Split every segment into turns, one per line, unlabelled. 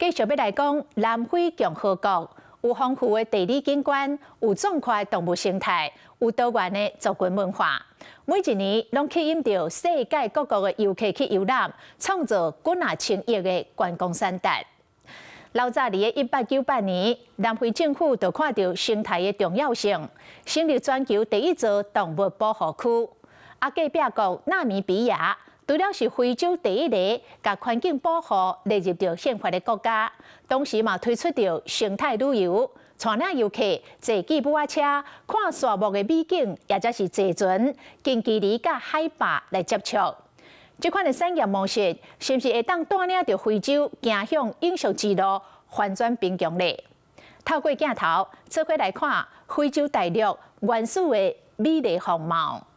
繼續要來講南非共和國有豐富的地理景觀，有壯闊的動物生態，有多元的族群文化。每一年攏吸引到世界各國的遊客去遊覽，創造幾若千億的觀光產值。老早在1898年，南非政府就看到生態的重要性，成立全球第一座動物保護區。隔壁國納米比亞，除了是非洲第一個把環境保護列入到憲法的國家，同時嘛推出到生態旅遊，帶領遊客坐吉普車看沙漠的美景，也則是坐船近距離甲海拔來接觸。這款的產業模式，是不是會當帶領着非洲走向永續之路，翻轉貧窮呢？透過鏡頭，做伙來看非洲大陸原始的美麗風貌。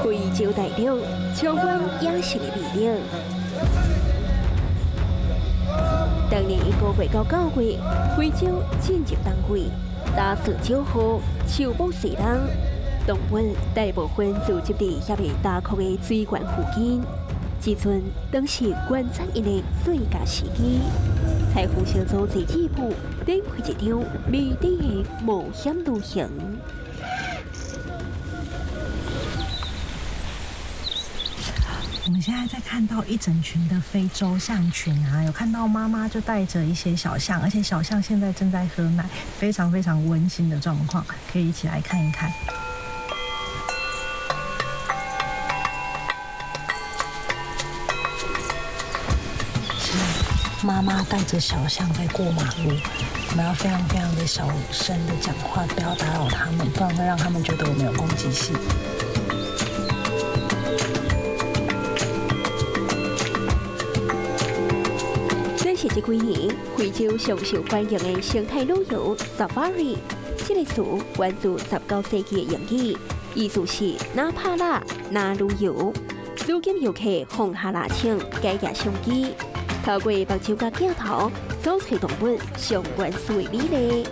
非洲大陸充滿野性的魅力。當年1月到9月，非洲正值冬季，大樹少雨，樹木衰冷，動物大部分聚集在遐個大塊的水源附近。這陣當是觀察因的最佳時機，海湖小組坐吉普，展開一場美麗的冒險旅行。
我們現在在看到一整群的非洲象群啊，有看到媽媽就帶着一些小象，而且小象現在正在喝奶，非常非常溫馨的狀況，可以一起來看一看。媽媽帶着小象在過馬路，我們要非常非常的小聲的講話，不要打擾他們，不然會讓他們覺得我們有攻擊性。
這幾年，非洲上受歡迎的生態旅遊 Safari， 這個詞源自19世紀的英語，意思是哪怕拉哪旅遊。如今遊客放下拉槍，解壓相機，透過目睭甲鏡頭，找出動物上原始的美麗。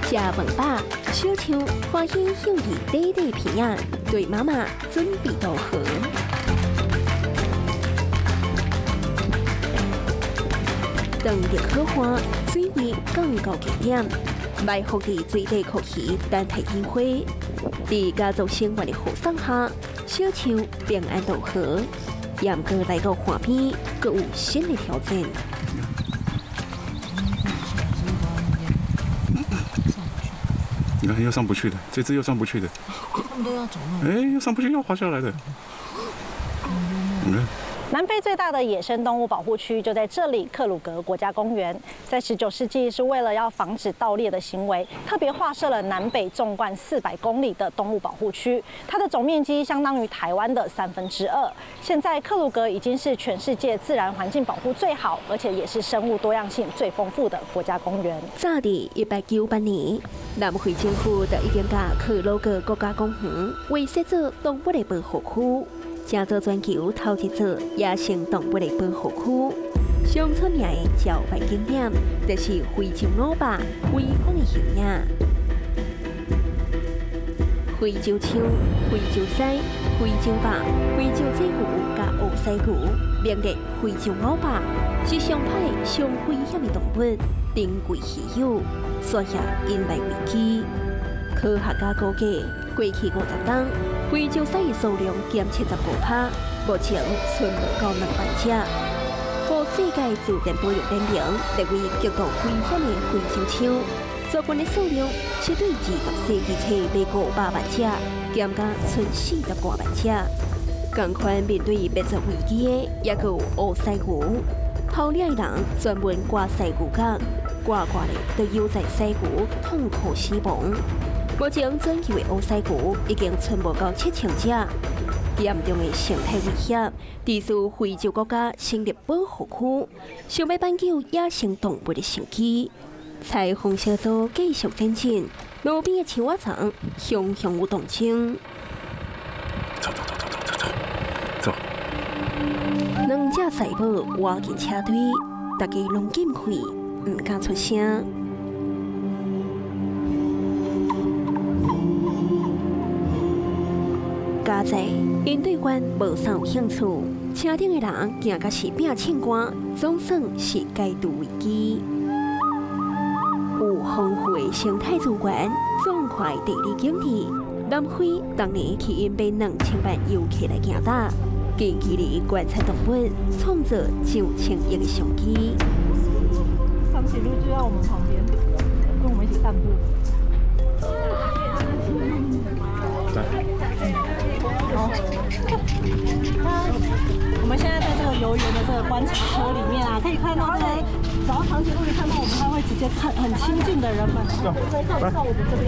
吃飯飽，小象歡喜向伊短短片仔，對媽媽準備渡河。當日好花，水位降到極點，埋伏佇水底酷魚等待機會。在家族成員的護送下，小象平安渡河。也毋過來到岸邊，閣有新的挑戰。
你看，又上不去了，這隻又上不去的。
他們都要走路。
哎，又上不去，又滑下來的。
南非最大的野生動物保護區就在這裡，克魯格國家公園。在19世紀是為了要防止盜獵的行為，特別劃設了南北縱貫400公里的動物保護區，它的總面積相當於台灣的2/3。現在克魯格已經是全世界自然環境保護最好，而且也是生物多樣性最豐富的國家公園。
早在1898年，南非政府就已經把克魯格國家公園劃設做動物的保護區。成做全球頭一座野生動物的保護區，上出名的招牌景點就是非洲虎爸威風的形影。非洲象、非洲獅、非洲豹、非洲鸚鵡甲烏西牛，名列非洲虎爸，是上歹上危險的動物，珍貴稀有，所以引來危機。科學家估計，過去50年，非洲獅的數量減75%，目前存不到200隻。和世界自然保育聯盟列為極度危險的非洲象，族群的數量是對20世紀初的500萬隻，減到剩40多萬隻。同款面對滅絕危機的，也有烏西牛。偷獵的人專門掛西牛角，掛掛的都有在西湖痛苦死亡。目前全球的烏西湖已經存無到7000隻，嚴重的生態威脅，地處非洲國家生物保護區，想要挽救野生動物的生機。採訪小組繼續前進，路邊的青蛙場熊熊有動靜。
走。
兩隻賽馬挖進車隊，大家攏禁氣，唔敢出聲。加在因對阮無啥有興趣，車頂的人行甲是拼凊汗，總算是解除危機。有豐富的生態資源、壯闊地理景地，南非當年吸引約2000萬遊客來行打，近距離觀察動物，創造9000億的商機。
長頸鹿就在我們旁邊，跟我們一起散步。好，我們現在在這個遊園的這個觀察車裡面啊，可以看到這個，只要長頸鹿一看到我們，它會直接看很親近的人們，所以到我們這邊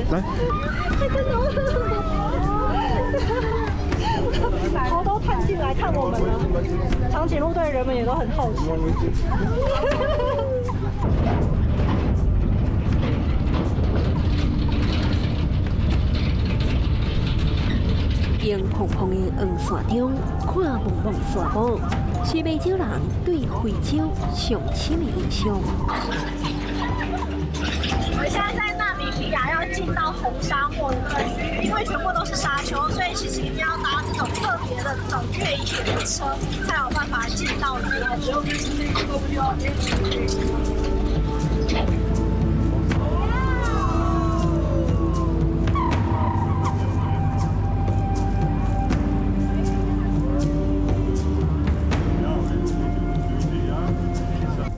來，頭都探進來看我們了。長頸鹿對人們也都很好奇。迎蓬蓬的黃線中，看茫茫的沙漠，是美洲人對非洲上深的印象。
我們現在在納米比亞要進到紅沙漠的區域，因為全部都是沙丘，所以其實一定要搭這種特別的這種越野的車，才有辦法進到裡面。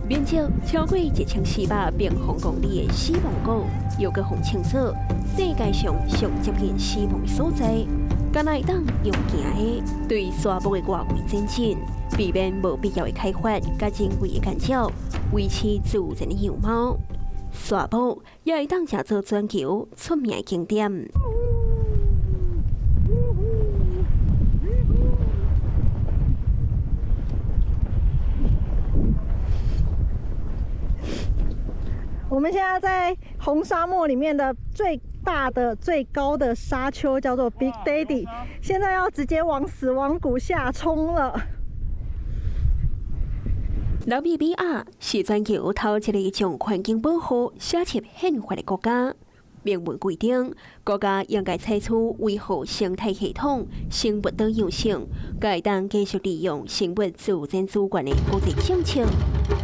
面積超過1400平方公里的死亡谷，又個紅稱作世界上上接近死亡的所在。敢若會當用行的，對沙漠的外圍前進，避免無必要的開發甲人為的干擾，維持自然的樣貌。沙漠也會當成做全球出名的景點。
我們現在在紅沙漠裡面的最大的、最高的沙丘叫做 Big Daddy， 現在要直接往死亡谷下衝了。
納米比亞是全球頭一個將環境保護寫入憲法的國家。明文規定，國家應該採取維護生態系統、生物多樣性，該當繼續利用生物自然資源的國際政策。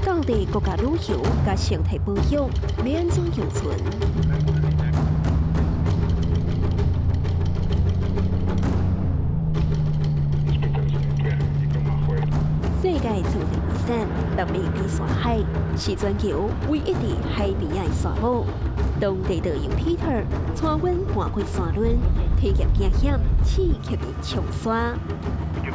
到底國家旅遊甲生態保育要安怎共存？世界自然遺產納米比沙海是全球唯一的海邊的沙漠。當地導遊 Peter 帶阮橫過山崙，體驗驚險刺激的衝沙。
我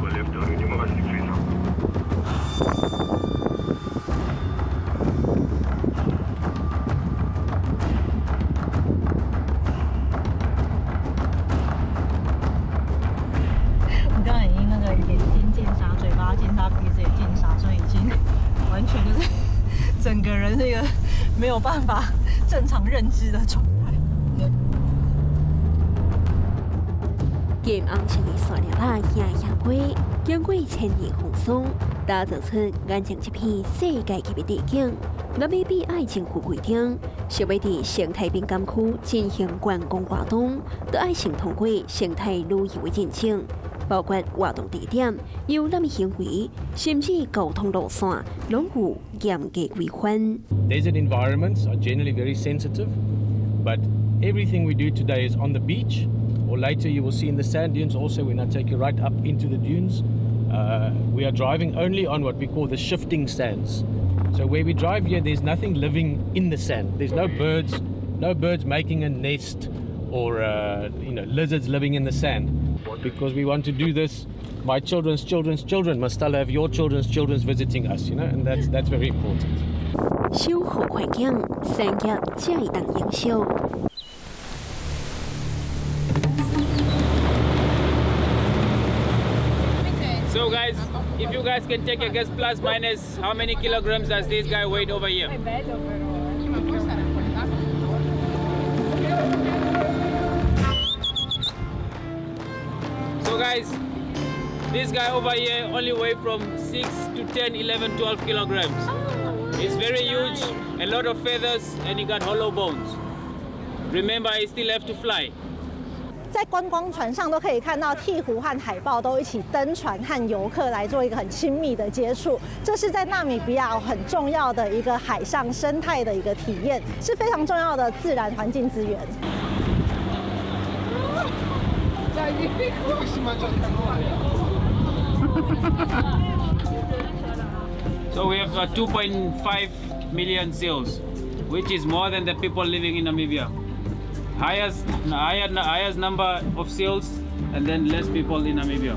剛剛已經那個眼睛進沙，嘴巴進沙，鼻子也進沙，所以已經完全就是整個人是一個沒有辦法正常認知的狀態。
金紅色的塑料袋行行過，經過千年風霜，打造出眼前一片世界級的地景。納米比亞政府規定，想要在生態敏感區進行觀光活動，都要先通過生態旅遊的認證，包括活動地點、遊覽行為，甚至交通路線，攏有嚴格規範。
Desert environments are generally very sensitive, but everything we do today is on the beach, or later you will see in the sand dunes also when I take you right up into the dunes. We are driving only on what we call the shifting sands. So where we drive here, there's nothing living in the sand. There's no birds making a nest or lizards living in the sand. Because we want to do this, my children's children's children must still have your children's children's visiting us, and that's very important.
小好環境，產業才會當營銷。
So guys, if you guys can take a guess plus minus how many kilograms does this guy weigh over here? So guys, this guy over here only weighs from 6 to 10, 11, 12 kilograms. It's very huge, a lot of feathers, and he got hollow bones. Remember, he still have to fly.
在觀光船上都可以看到鵜鶘和海豹都一起登船和遊客來做一個很親密的接觸，這是在納米比亞很重要的一個海上生態的一個體驗，是非常重要的自然環境資源。
So we have 2.5 million seals, which is more than the people living in Namibia. Highest number of seals and then less people in Namibia.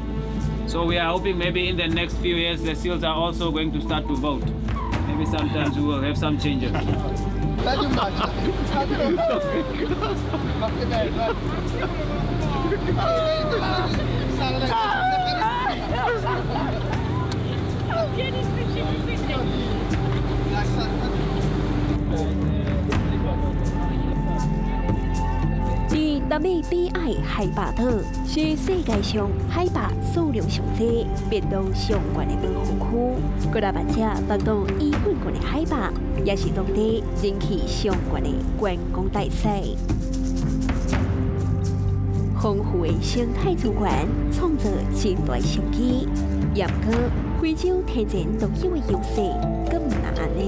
So we are hoping maybe in the next few years the seals are also going to start to vote. Maybe sometimes we will have some changes.
南美比亞海拔島是世界上海拔數量上多、密度上懸的保護區。各大玩家幫到伊滾滾的海拔，也是當地人氣上懸的觀光大賽。豐富的生態資源創造真大商機，然而非洲天然獨有的優勢，更唔難安呢。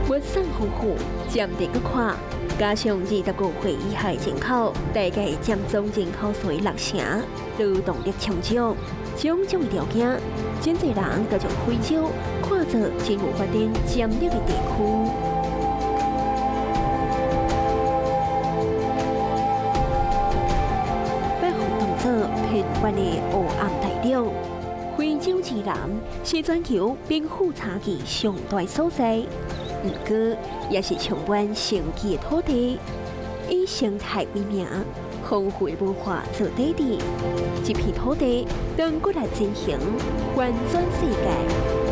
物產豐富，佔地佫寬，加上25個歲以下的人口，大概佔總人口數的60%，勞動力充足，種種的條件，真濟人都將非洲看作真有發展潛力的地區。北方動作頻繁的黑暗大陸，非洲之南是全球瀕赴差距上大所在。不過，也是充滿生機的土地，以生態為名，豐富文化做底底，這片土地當過來進行翻轉世界。